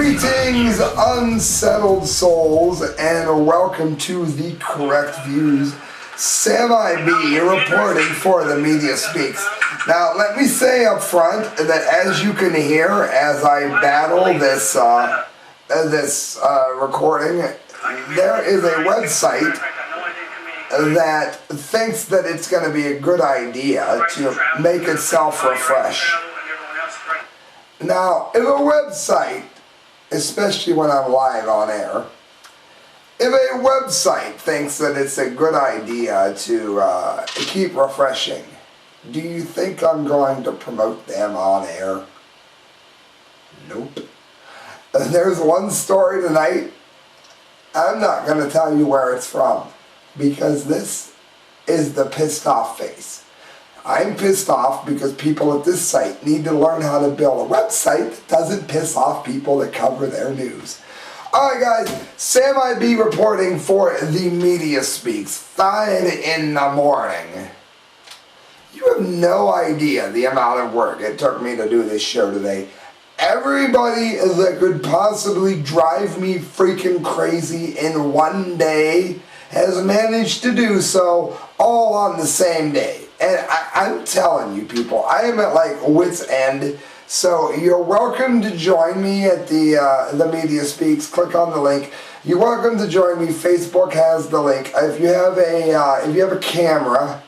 Greetings, unsettled souls, and welcome to The Correct Views. Sam I.B. reporting for The Media Speaks. Now, let me say up front that as you can hear, as I battle this recording, there is a website that thinks that it's going to be a good idea to make itself refresh. Now, if a website, especially when I'm live on air, if a website thinks that it's a good idea to keep refreshing, do you think I'm going to promote them on air? Nope. There's one story tonight. I'm not going to tell you where it's from, because this is the pissed off face. I'm pissed off because people at this site need to learn how to build a website that doesn't piss off people that cover their news. Alright guys, Sam I.B. reporting for The Media Speaks, 5 in the morning. You have no idea the amount of work it took me to do this show today. Everybody that could possibly drive me freaking crazy in one day has managed to do so all on the same day. And I'm telling you people, I am at like wit's end. So you're welcome to join me at the Media Speaks. Click on the link. You're welcome to join me. Facebook has the link. If you have a camera,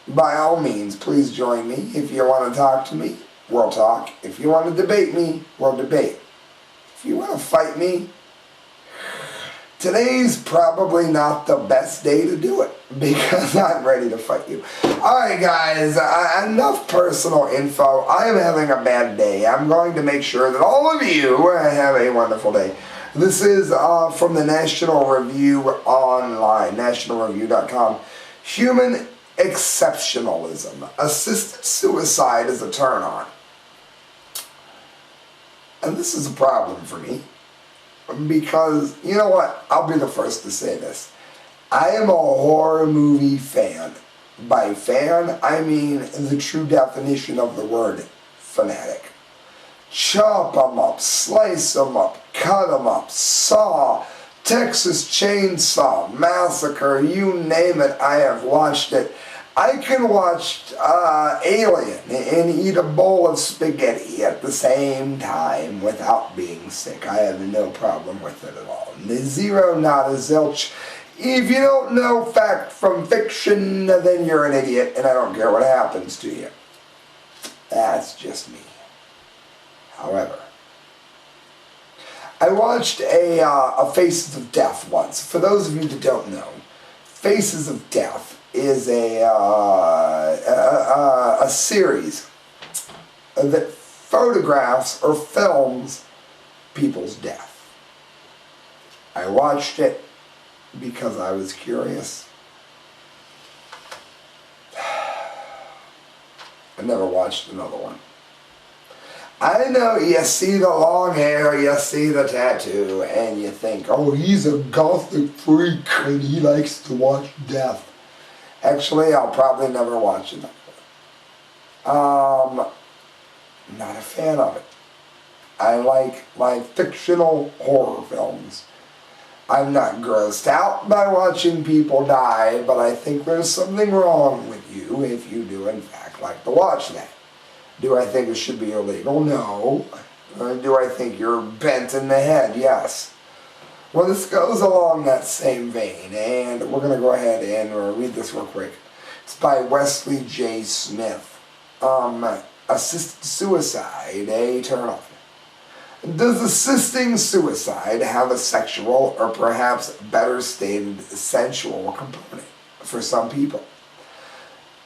by all means, please join me. If you want to talk to me, we'll talk. If you want to debate me, we'll debate. If you want to fight me, today's probably not the best day to do it, because I'm ready to fight you. Alright guys, enough personal info. I am having a bad day. I'm going to make sure that all of you have a wonderful day. This is from the National Review Online, nationalreview.com. Human exceptionalism. Assisted suicide is a turn-on. And this is a problem for me. Because, you know what, I'll be the first to say this. I am a horror movie fan. By fan, I mean the true definition of the word, fanatic. Chop 'em up, slice 'em up, cut 'em up, Saw, Texas Chainsaw Massacre, you name it, I have watched it. I can watch Alien and eat a bowl of spaghetti at the same time without being sick. I have no problem with it at all. Zero, not a zilch. If you don't know fact from fiction, then you're an idiot, and I don't care what happens to you. That's just me. However, I watched a Faces of Death once. For those of you that don't know, Faces of Death is a series that photographs or films people's death. I watched it because I was curious. I never watched another one. I know you see the long hair, you see the tattoo, and you think, oh, he's a gothic freak and he likes to watch death. Actually, I'll probably never watch it. Not a fan of it. I like my fictional horror films. I'm not grossed out by watching people die, but I think there's something wrong with you if you do in fact like to watch that. Do I think it should be illegal? No. Do I think you're bent in the head? Yes. Well, this goes along that same vein, and we're going to go ahead and read this real quick. It's by Wesley J. Smith. Assisted suicide, a turn-off. Does assisting suicide have a sexual, or perhaps better stated, sensual component for some people?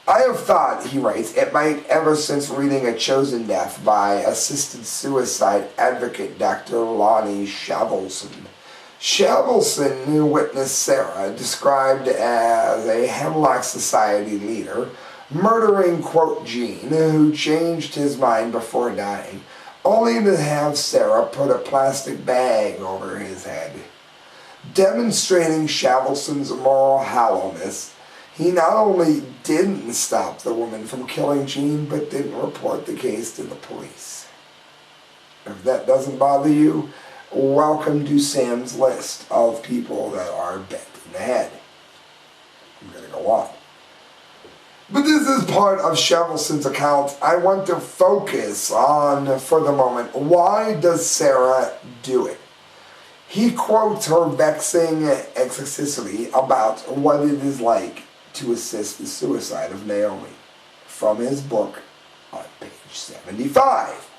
I have thought, he writes, it might ever since reading A Chosen Death by assisted suicide advocate Dr. Lonnie Shavelson. Shavelson, who witnessed Sarah, described as a Hemlock Society leader, murdering, quote, Gene, who changed his mind before dying, only to have Sarah put a plastic bag over his head. Demonstrating Shavelson's moral hollowness, he not only didn't stop the woman from killing Gene, but didn't report the case to the police. If that doesn't bother you, welcome to Sam's list of people that are bent in the head. I'm going to go on. But this is part of Shevelson's account. I want to focus on, for the moment, why does Sarah do it? He quotes her vexing eccentricity about what it is like to assist the suicide of Naomi from his book on page 75.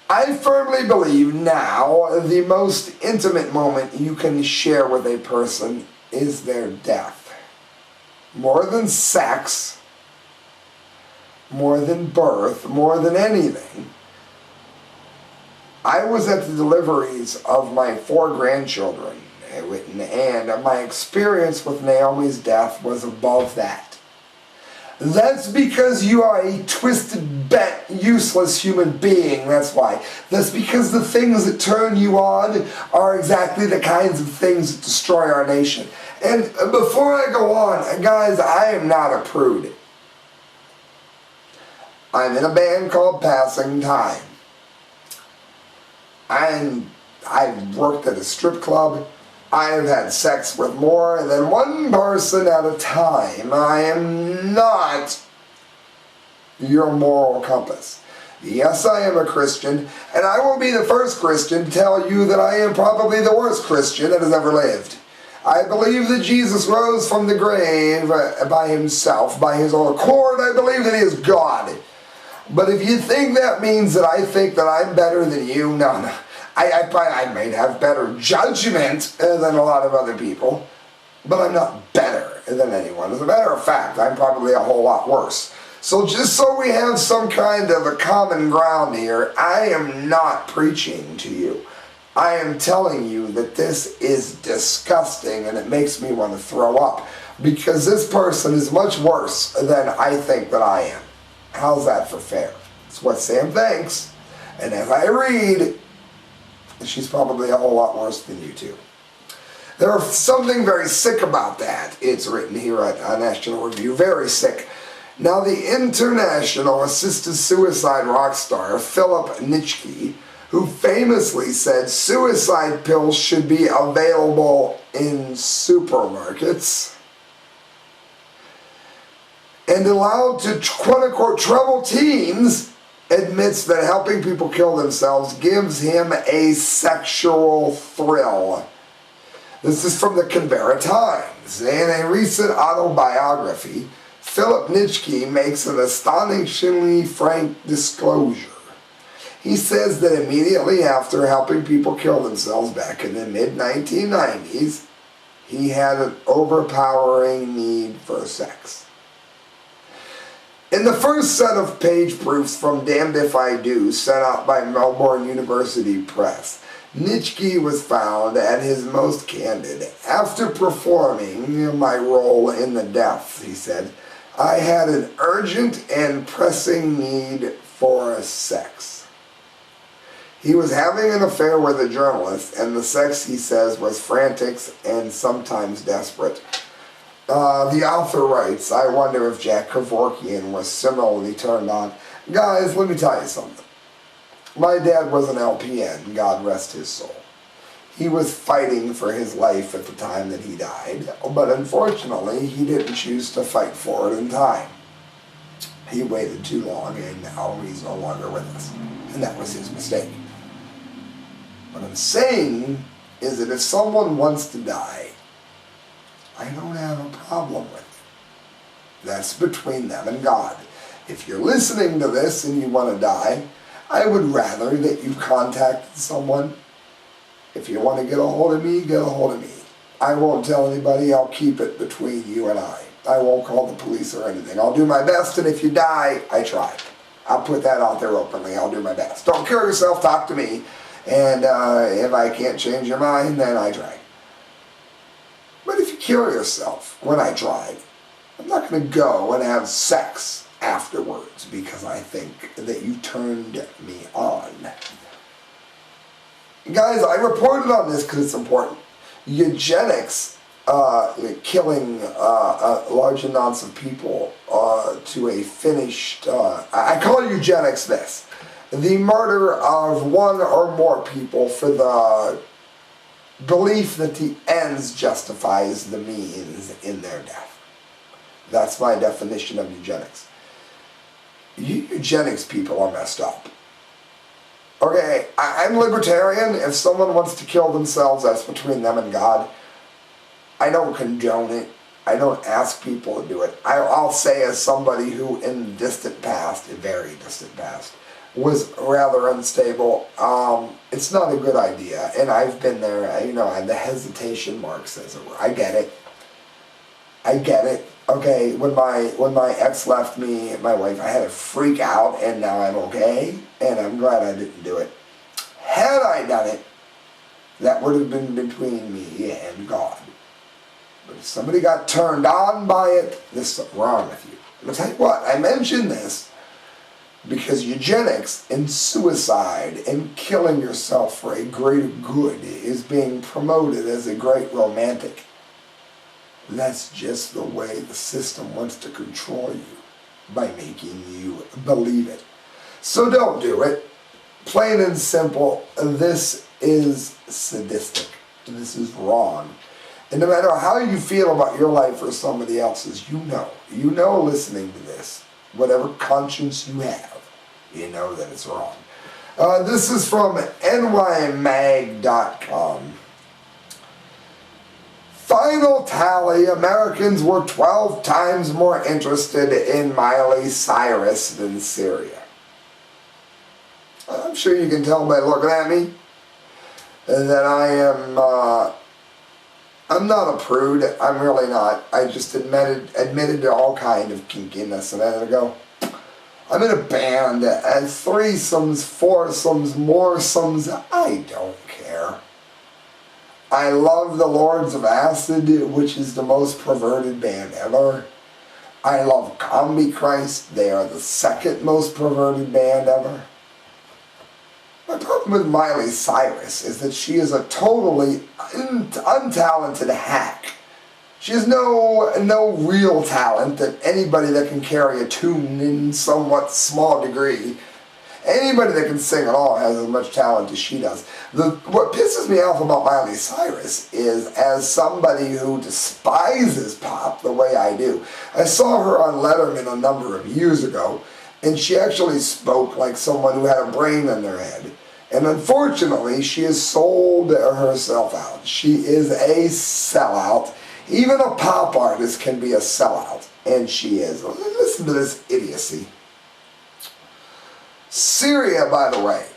I firmly believe now the most intimate moment you can share with a person is their death. More than sex, more than birth, more than anything. I was at the deliveries of my 4 grandchildren, and my experience with Naomi's death was above that. That's because you are a twisted, bent, useless human being, that's why. That's because the things that turn you on are exactly the kinds of things that destroy our nation. And before I go on, guys, I am not a prude. I'm in a band called Passing Time. I've worked at a strip club. I have had sex with more than one person at a time. I am not your moral compass. Yes, I am a Christian, and I will be the first Christian to tell you that I am probably the worst Christian that has ever lived. I believe that Jesus rose from the grave by himself, by his own accord. I believe that he is God. But if you think that means that I think that I'm better than you, no. I may have better judgment than a lot of other people, but I'm not better than anyone. As a matter of fact, I'm probably a whole lot worse. So just so we have some kind of a common ground here, I am not preaching to you. I am telling you that this is disgusting and it makes me want to throw up, because this person is much worse than I think that I am. How's that for fair? It's what Sam thinks. And as I read, she's probably a whole lot worse than you two. There's something very sick about that. It's written here at National Review. Very sick. Now, the international assisted suicide rock star Philip Nitschke, who famously said suicide pills should be available in supermarkets and allowed to quote-unquote trouble teens, admits that helping people kill themselves gives him a sexual thrill. This is from the Canberra Times. In a recent autobiography, Philip Nitschke makes an astonishingly frank disclosure. He says that immediately after helping people kill themselves back in the mid-1990s, he had an overpowering need for sex. In the first set of page proofs from Damned If I Do, sent out by Melbourne University Press, Nitschke was found at his most candid. After performing my role in the death, he said, I had an urgent and pressing need for sex. He was having an affair with a journalist, and the sex, he says, was frantic and sometimes desperate. The author writes, I wonder if Jack Kevorkian was similarly turned on. Guys, let me tell you something. My dad was an LPN, God rest his soul. He was fighting for his life at the time that he died, but unfortunately, he didn't choose to fight for it in time. He waited too long, and now he's no longer with us. And that was his mistake. What I'm saying is that if someone wants to die, I don't have a problem with it. That's between them and God. If you're listening to this and you want to die, I would rather that you contacted someone. If you want to get a hold of me, get a hold of me. I won't tell anybody. I'll keep it between you and I. I won't call the police or anything. I'll do my best, and if you die, I tried. I'll put that out there openly. I'll do my best. Don't kill yourself. Talk to me. And if I can't change your mind, then I tried. But if you kill yourself when I tried, I'm not going to go and have sex afterwards because I think that you turned me on. Guys, I reported on this because it's important. Eugenics, killing large amounts of people to a finished... I call eugenics this. the murder of one or more people for the belief that the ends justifies the means in their death. That's my definition of eugenics. You eugenics people are messed up. Okay, I'm libertarian. If someone wants to kill themselves, that's between them and God. I don't condone it. I don't ask people to do it. I'll say, as somebody who in the distant past, a very distant past, was rather unstable, it's not a good idea. And I've been there, I have the hesitation marks, as it were. I get it. I get it. Okay, when my ex left me, my wife, I had to freak out, and now I'm okay, and I'm glad I didn't do it. Had I done it, that would have been between me and God. But if somebody got turned on by it, there's something wrong with you. And I'll tell you what, I mention this because eugenics and suicide and killing yourself for a greater good is being promoted as a great romantic. And that's just the way the system wants to control you, by making you believe it. So don't do it. Plain and simple, this is sadistic. This is wrong. And no matter how you feel about your life or somebody else's, you know listening to this, whatever conscience you have, you know that it's wrong. This is from nymag.com. Final tally, Americans were 12 times more interested in Miley Cyrus than Syria. I'm sure you can tell by looking at me that I'm not a prude. I'm really not. I just admitted to all kind of kinkiness, and I had to go. I'm in a band, and threesomes, foursomes, moresomes, I don't care. I love the Lords of Acid, which is the most perverted band ever. I love Combi Christ. They are the second most perverted band ever. My problem with Miley Cyrus is that she is a totally untalented hack. She has no real talent that anybody that can carry a tune in somewhat small degree. Anybody that can sing at all has as much talent as she does. What pisses me off about Miley Cyrus is, as somebody who despises pop the way I do, I saw her on Letterman a number of years ago, and she actually spoke like someone who had a brain in their head. And unfortunately, she has sold herself out. She is a sellout. Even a pop artist can be a sellout, and she is. Listen to this idiocy. Syria, by the way,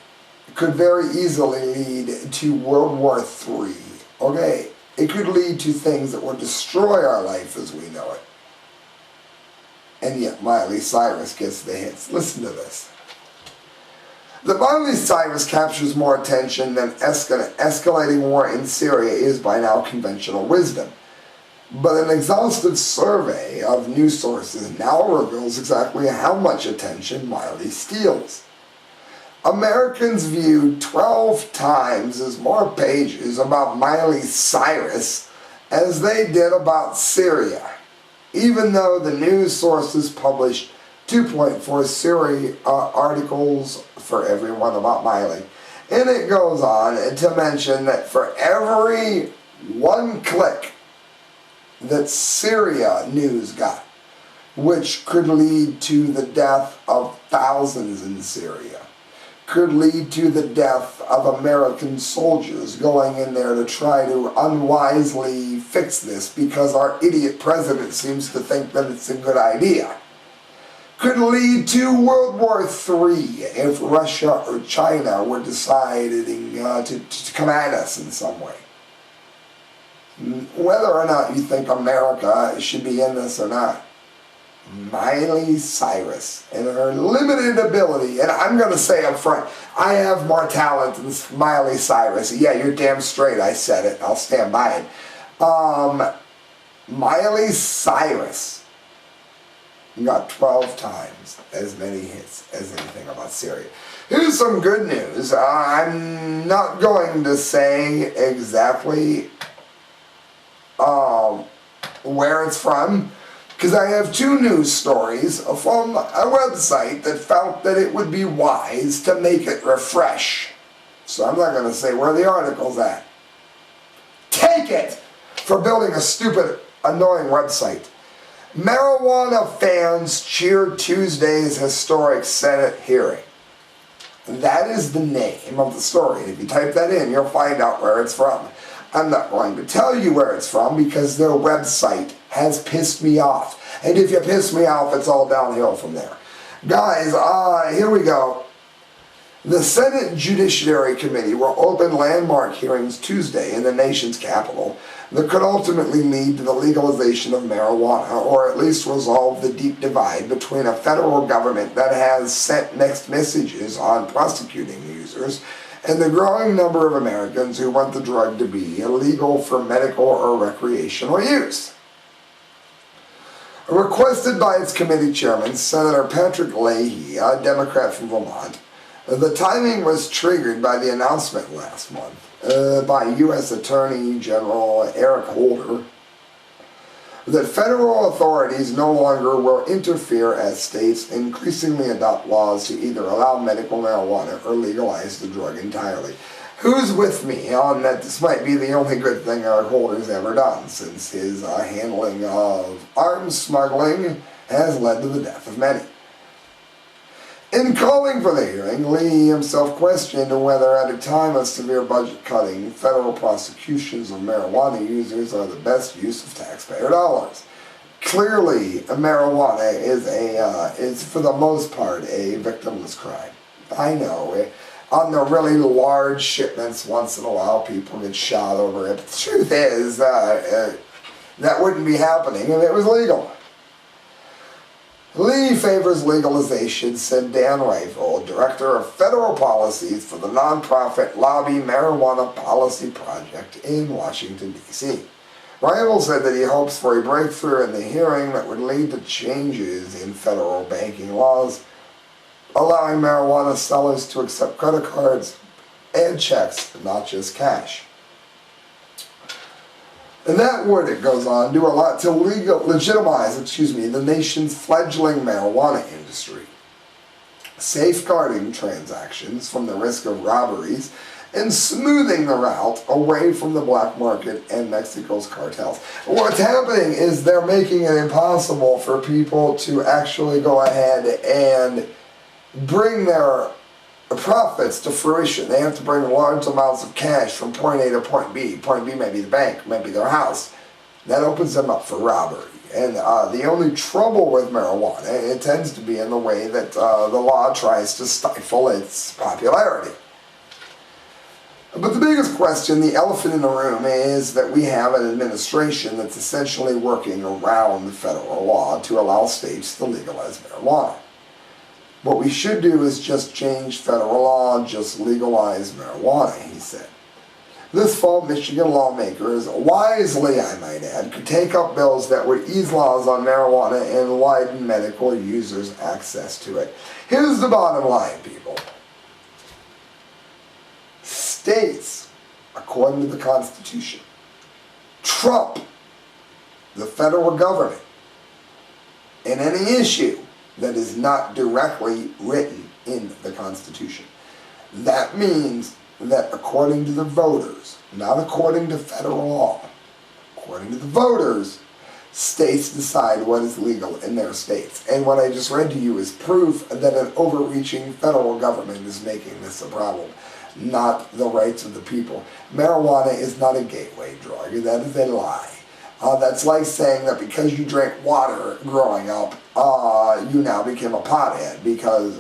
could very easily lead to World War III. Okay? It could lead to things that would destroy our life as we know it. And yet Miley Cyrus gets the hits. Listen to this. That Miley Cyrus captures more attention than escalating war in Syria is by now conventional wisdom. But an exhaustive survey of news sources now reveals exactly how much attention Miley steals. Americans viewed 12 times as more pages about Miley Cyrus as they did about Syria, even though the news sources published 2.4 Syria articles for every one about Miley. And it goes on to mention that for every one click that Syria news got, which could lead to the death of thousands in Syria, could lead to the death of American soldiers going in there to try to unwisely fix this because our idiot president seems to think that it's a good idea, could lead to World War III if Russia or China were deciding to come at us in some way. Whether or not you think America should be in this or not, Miley Cyrus and her limited ability, and I'm going to say up front, I have more talent than Miley Cyrus. Yeah, you're damn straight, I said it. I'll stand by it. Miley Cyrus got 12 times as many hits as anything about Syria. Here's some good news. I'm not going to say exactly where it's from, because I have two news stories from a website that felt that it would be wise to make it refresh. So I'm not going to say where the article's at. Take it for building a stupid, annoying website. Marijuana fans cheer Tuesday's historic Senate hearing. That is the name of the story. If you type that in, you'll find out where it's from. I'm not going to tell you where it's from because their website has pissed me off. And if you piss me off, it's all downhill from there. Guys, here we go. The Senate Judiciary Committee will open landmark hearings Tuesday in the nation's capital that could ultimately lead to the legalization of marijuana, or at least resolve the deep divide between a federal government that has sent mixed messages on prosecuting users and the growing number of Americans who want the drug to be illegal for medical or recreational use. Requested by its committee chairman, Senator Patrick Leahy, a Democrat from Vermont, the timing was triggered by the announcement last month by U.S. Attorney General Eric Holder that federal authorities no longer will interfere as states increasingly adopt laws to either allow medical marijuana or legalize the drug entirely. Who's with me on that this might be the only good thing Eric Holder's ever done, since his handling of arms smuggling has led to the death of many? In calling for the hearing, Lee himself questioned whether at a time of severe budget cutting, federal prosecutions of marijuana users are the best use of taxpayer dollars. Clearly, marijuana is for the most part a victimless crime. I know, on the really large shipments, once in a while people get shot over it. But the truth is, that wouldn't be happening if it was legal. Lee favors legalization, said Dan Rifle, Director of Federal Policies for the nonprofit Lobby Marijuana Policy Project in Washington, D.C. Rifle said that he hopes for a breakthrough in the hearing that would lead to changes in federal banking laws, allowing marijuana sellers to accept credit cards and checks, not just cash. And that word, it goes on, do a lot to legitimize the nation's fledgling marijuana industry, safeguarding transactions from the risk of robberies and smoothing the route away from the black market and Mexico's cartels. What's happening is they're making it impossible for people to actually go ahead and bring their profits to fruition. They have to bring large amounts of cash from point A to point B. Point B may be the bank, may be their house. That opens them up for robbery. And the only trouble with marijuana, it tends to be in the way that the law tries to stifle its popularity. But the biggest question, the elephant in the room, is that we have an administration that's essentially working around federal law to allow states to legalize marijuana. What we should do is just change federal law, just legalize marijuana, he said. This fall, Michigan lawmakers, wisely I might add, could take up bills that would ease laws on marijuana and widen medical users' access to it. Here's the bottom line, people. States, according to the Constitution, trump the federal government in any issue that is not directly written in the Constitution. That means that according to the voters, not according to federal law, according to the voters, states decide what is legal in their states. And what I just read to you is proof that an overreaching federal government is making this a problem, not the rights of the people. Marijuana is not a gateway drug. That is a lie. That's like saying that because you drank water growing up, you now became a pothead, because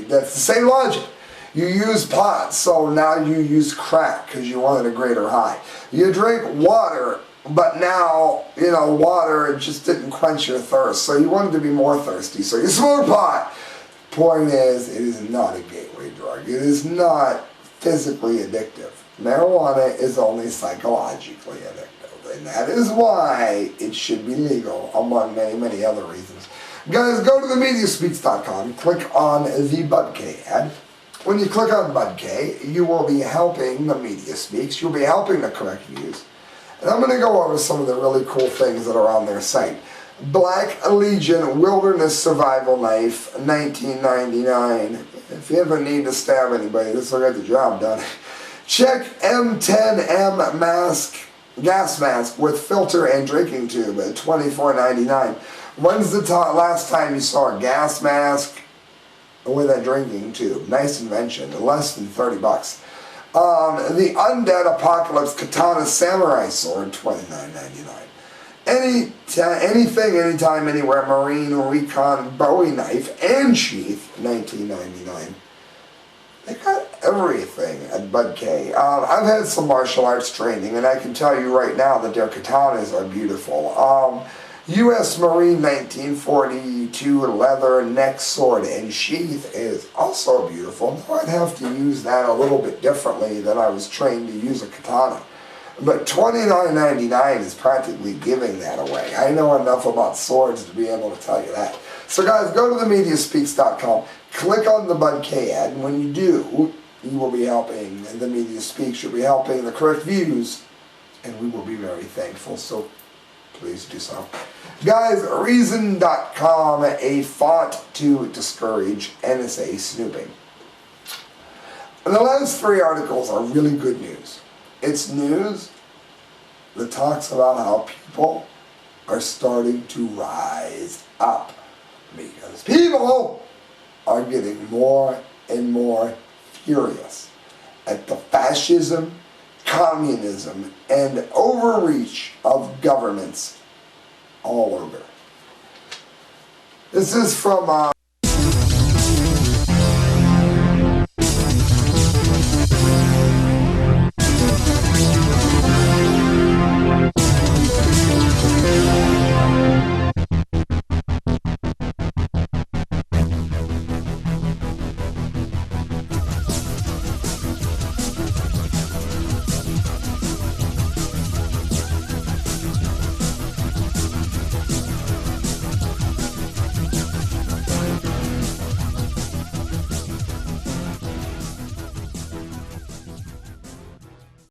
that's the same logic. You use pot, so now you use crack because you wanted a greater high. You drink water, but now, water just didn't quench your thirst, so you wanted to be more thirsty, so you smoke pot. Point is, it is not a gateway drug. It is not physically addictive. Marijuana is only psychologically addictive. And that is why it should be legal, among many, many other reasons. Guys, go to themediaspeaks.com, click on the Bud-K ad. When you click on Bud-K, you will be helping the Media Speaks. You'll be helping the correct views. And I'm going to go over some of the really cool things that are on their site. Black Legion Wilderness Survival Knife, $19.99. If you ever need to stab anybody, this will get the job done. Check M10M mask, gas mask with filter and drinking tube at $24.99. When's the last time you saw a gas mask with a drinking tube? Nice invention, less than 30 bucks. The Undead Apocalypse Katana Samurai Sword, $29.99. Anything, anytime, anywhere, Marine Recon Bowie Knife and Sheath, $19.99. They got everything at Bud K. I've had some martial arts training, and I can tell you right now that their katanas are beautiful. U.S. Marine 1942 leather neck sword and sheath is also beautiful. Though I'd have to use that a little bit differently than I was trained to use a katana. But $29.99 is practically giving that away. I know enough about swords to be able to tell you that. So guys, go to themediaspeaks.com, click on the Bud K ad, and when you do, you will be helping the Media Speaks. You'll be helping the correct views, and we will be very thankful. So please do so. Guys, Reason.com, a font to discourage NSA snooping. And the last three articles are really good news. It's news that talks about how people are starting to rise up. Because people are getting more and more furious at the fascism, communism, and overreach of governments all over. This is from